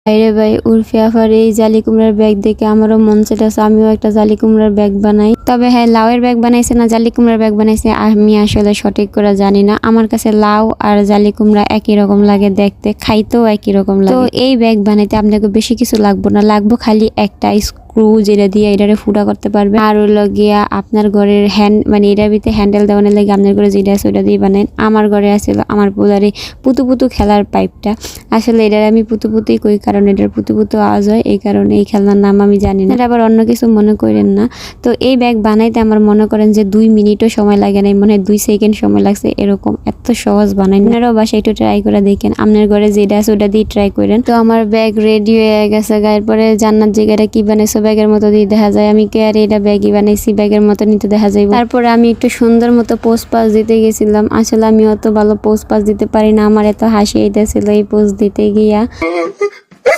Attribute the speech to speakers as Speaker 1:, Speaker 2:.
Speaker 1: ভাইরে ভাই, উর্ফি আফার এই জালি কুমড়ার ব্যাগ দেখে আমারও মন চাইতেছে আমিও একটা জালি কুমড়ার ব্যাগ বানাই। তবে হ্যাঁ, লাউয়ের ব্যাগ বানাইছে না জালি কুমড়ার ব্যাগ বানাইছে আমি আসলে সঠিক করে জানি না। আমার কাছে লাউ আর জালি কুমড়া একই রকম লাগে দেখতে, খাইতেও একই রকম লাগে। তো এই ব্যাগ বানাইতে আপনাকে বেশি কিছু লাগবে না, লাগবো খালি একটা স্ক্রু যেটা দিয়ে এটারে ফুটা করতে পারবে। আর হলো গিয়া আপনার ঘরের মানে এটার ভিতরে হ্যান্ডেল দেওয়ানোর লাগে আপনার ঘরে যেটা আছে ওটা দিয়ে বানান। আমার ঘরে আছিল আমার পোলারে পুতু পুতু খেলার পাইপটা। আসলে এটার আমি পুতু পুতুই কই, কারণ এটার পুতু পুতু আওয়াজ হয়, এই কারণে এই খেলনার নাম আমি জানি না। এটা আবার অন্য কিছু মনে করেন না। তো এই ব্যাগ বানাইতে আমার মনে করেন যে 2 মিনিটও সময় লাগে নাই, মনে হয় 2 সেকেন্ড সময় লাগছে, এরকম এত সহজ বানাই। আপনারাও বাসায় একটু ট্রাই করে দেখেন, আপনার ঘরে যেটা আছে ওটা দিয়ে ট্রাই করেন। তো আমার ব্যাগ রেডি হয়ে গেছে। গায়ের পরে জান্নাত জায়গাটা কি বানাইছো ব্যাগের মতো দিয়ে দেখা যায়, আমি কে আর এটা ব্যাগই বানাইছি ব্যাগের মতো নিতে দেখা যায়। তারপরে আমি একটু সুন্দর মতো পোস্ট পাস দিতে গেছিলাম। আসলে আমি অত ভালো পোস্ট পাস দিতে পারি না, আমার এত হাসি আইতেছিল এই পোস্ট দিতে গিয়া।